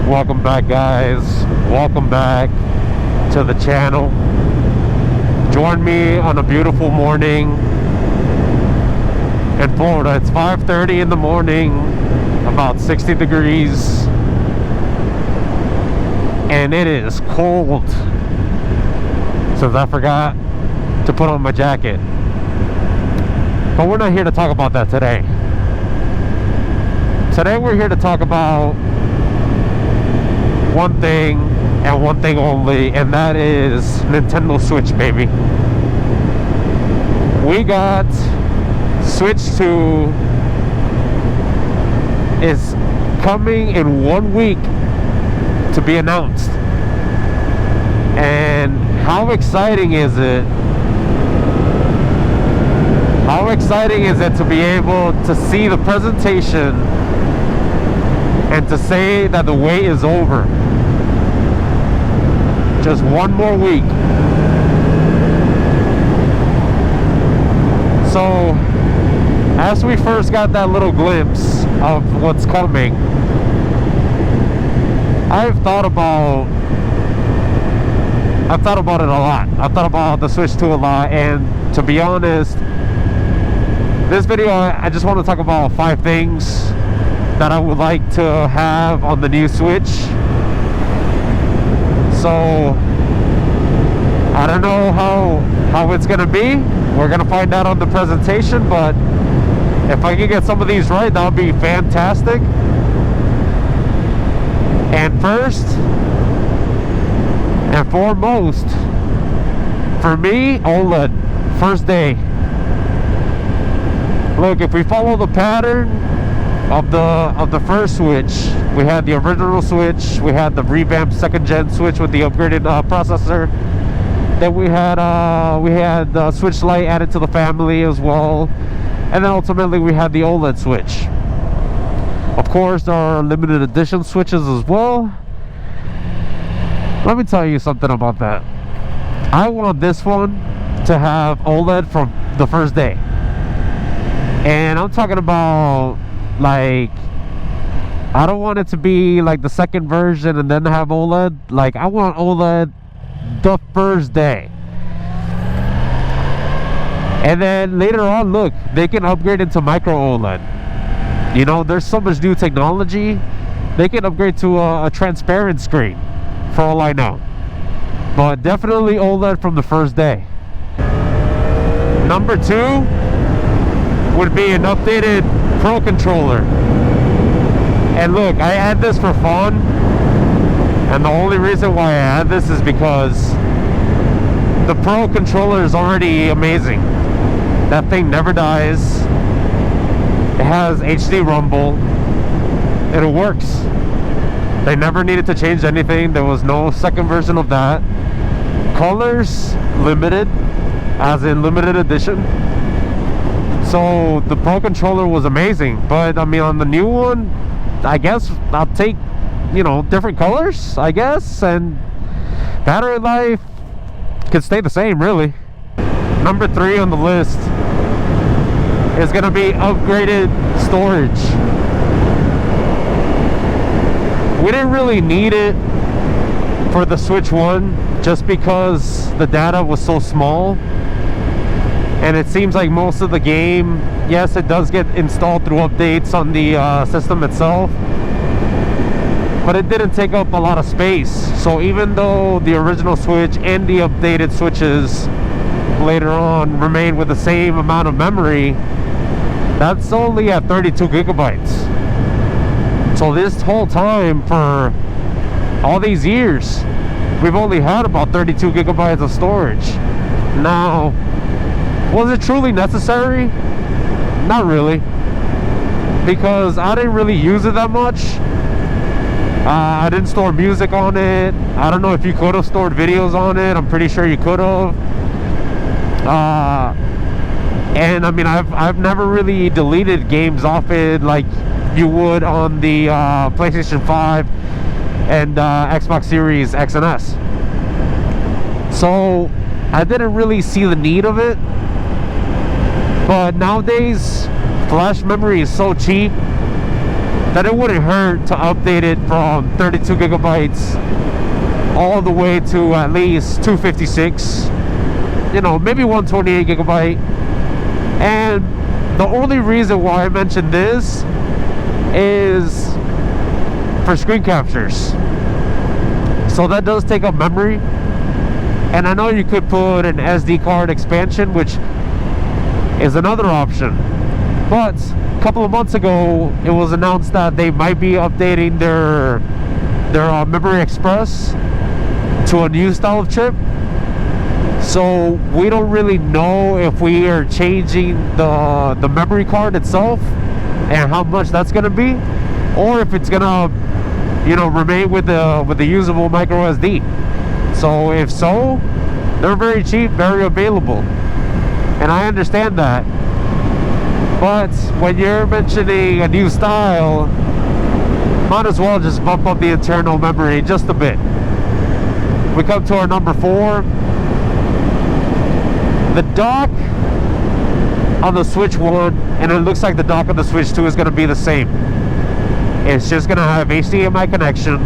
Welcome back, guys. Welcome back to the channel. Join me on a beautiful morning in Florida. It's 5:30 in the morning, about 60 degrees, and it is cold since I forgot to put on my jacket. But we're not here to talk about that today. Today we're here to talk about one thing and one thing only, and that is Nintendo Switch, baby. We got Switch 2 is coming in 1 week to be announced. And how exciting is it? How exciting is it to be able to see the presentation and to say that the wait is over? Just 1 more week. So, as we first got that little glimpse of what's coming, I've thought about it a lot. I've thought about the Switch 2 a lot, and to be honest, this video I just want to talk about 5 things that I would like to have on the new Switch. So I don't know how it's gonna be. We're gonna find out on the presentation, but if I can get some of these right, that would be fantastic. And first and foremost, for me, OLED, first day. Look, if we follow the pattern of the first Switch, we had the original Switch, we had the revamped second gen Switch with the upgraded processor. Then we had the Switch Lite added to the family as well, and then ultimately we had the OLED Switch. Of course, there are limited edition Switches as well. Let me tell you something about that. I want this one to have OLED from the first day, and I'm talking about, like, I don't want it to be like the second version and then have OLED. Like, I want OLED the first day. And then later on, look, they can upgrade into micro OLED. You know, there's so much new technology. They can upgrade to a transparent screen, for all I know. But definitely OLED from the first day. Number 2 would be an updated Pro controller. And look, I add this for fun, and the only reason why I add this is because the Pro controller is already amazing. That thing never dies. It has HD rumble, and it works. They never needed to change anything. There was no second version of that. Colors limited, as in limited edition. So the Pro controller was amazing. But I mean, on the new one, I guess I'll take, you know, different colors, I guess, and battery life could stay the same, really. Number 3 on the list is gonna be upgraded storage. We didn't really need it for the Switch 1 just because the data was so small, and it seems like most of the game, yes, it does get installed through updates on the system itself, but it didn't take up a lot of space. So even though the original Switch and the updated Switches later on remain with the same amount of memory, that's only at 32 gigabytes. So this whole time, for all these years, we've only had about 32 gigabytes of storage. Now, was it truly necessary? Not really, because I didn't really use it that much. I didn't store music on it. I don't know if you could have stored videos on it. I'm pretty sure you could have. And I mean, I've never really deleted games off it like you would on the PlayStation 5 and Xbox Series X and S. So I didn't really see the need of it. But nowadays, flash memory is so cheap that it wouldn't hurt to update it from 32 gigabytes all the way to at least 256, you know, maybe 128 gigabyte. And the only reason why I mentioned this is for screen captures. So that does take up memory, and I know you could put an SD card expansion, which is another option. But a couple of months ago, it was announced that they might be updating their Memory Express to a new style of chip. So we don't really know if we are changing the memory card itself and how much that's going to be, or if it's going to, you know, remain with the usable micro SD. So if so, they're very cheap, very available, and I understand that. But when you're mentioning a new style, might as well just bump up the internal memory just a bit. We come to our number 4. The dock on the Switch 1, and it looks like the dock on the Switch 2 is going to be the same. It's just going to have HDMI connection,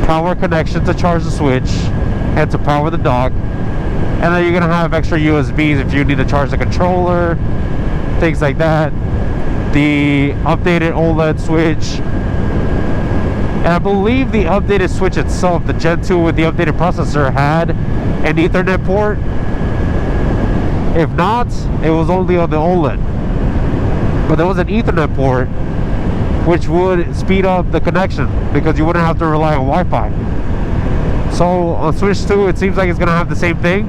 power connection to charge the Switch, and to power the dock. And then you're going to have extra USBs if you need to charge the controller, things like that. The updated OLED Switch. And I believe the updated Switch itself, the Gen 2 with the updated processor, had an Ethernet port. If not, it was only on the OLED. But there was an Ethernet port, which would speed up the connection because you wouldn't have to rely on Wi-Fi. So on Switch 2, it seems like it's going to have the same thing.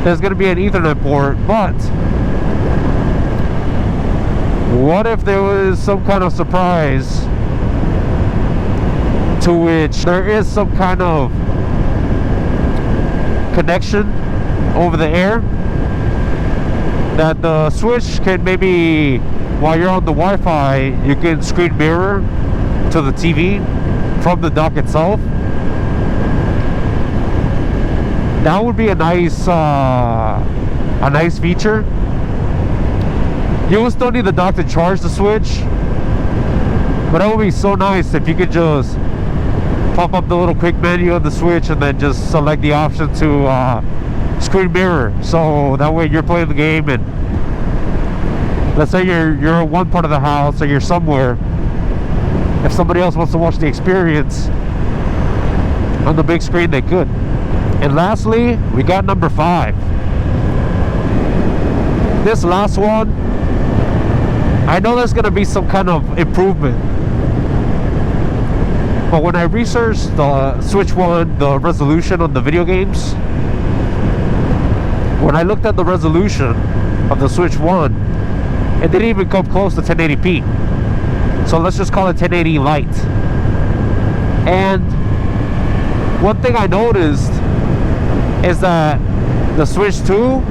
There's going to be an Ethernet port, but what if there was some kind of surprise to which there is some kind of connection over the air that the Switch can maybe, while you're on the Wi-Fi, you can screen mirror to the TV from the dock itself. That would be a nice feature. You will still need the dock to charge the Switch, but that would be so nice if you could just pop up the little quick menu on the Switch and then just select the option to screen mirror. So that way you're playing the game, and let's say you're in one part of the house or you're somewhere, if somebody else wants to watch the experience on the big screen, they could. And lastly, we got number 5. This last one, I know there's going to be some kind of improvement, but when I researched the Switch 1, the resolution on the video games, when I looked at the resolution of the Switch 1, it didn't even come close to 1080p. So let's just call it 1080 Lite. And one thing I noticed is that the Switch 2,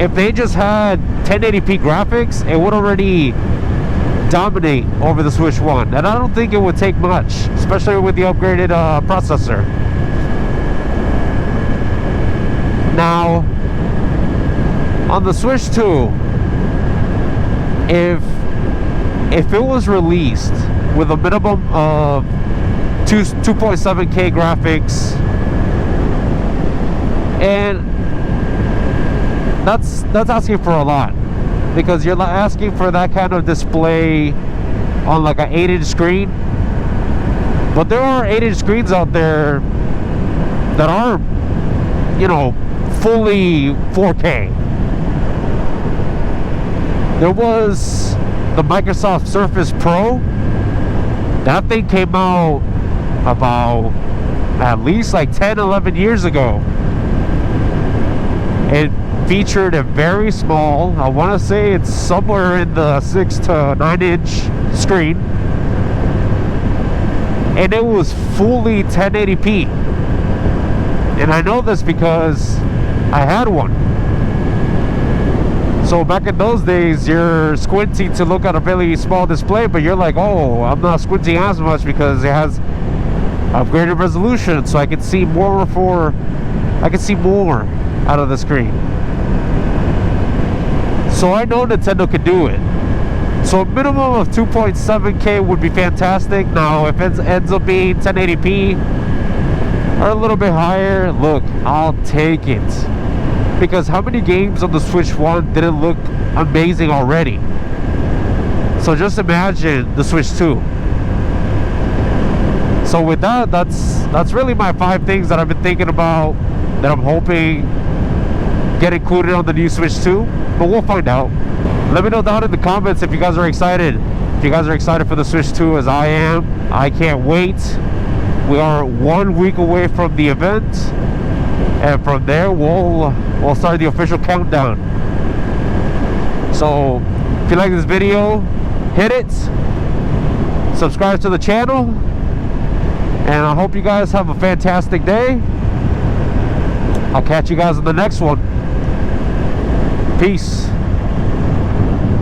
if they just had 1080p graphics, it would already dominate over the Switch 1. And I don't think it would take much, especially with the upgraded processor. Now, on the Switch 2, if it was released with a minimum of 2.7K graphics, and that's asking for a lot, because you're not asking for that kind of display on like an 8-inch screen. But there are 8-inch screens out there that are, you know, fully 4K. There was the Microsoft Surface Pro. That thing came out about at least like 10-11 years ago. It featured a very small, I want to say it's somewhere in the 6 to 9-inch screen, and it was fully 1080p. And I know this because I had one. So back in those days, you're squinting to look at a really small display, but you're like, oh, I'm not squinting as much because it has upgraded resolution, so I can see more out of the screen. So I know Nintendo could do it. So a minimum of 2.7K would be fantastic. Now if it ends up being 1080p or a little bit higher, look, I'll take it. Because how many games on the Switch 1 didn't look amazing already? So just imagine the Switch 2. So with that, that's really my 5 things that I've been thinking about, that I'm hoping get included on the new Switch 2. But we'll find out. Let me know down in the comments if you guys are excited. If you guys are excited for the Switch 2 as I am. I can't wait. We are 1 week away from the event, and from there we'll start the official countdown. So if you like this video, hit it, subscribe to the channel, and I hope you guys have a fantastic day. I'll catch you guys in the next one. Peace.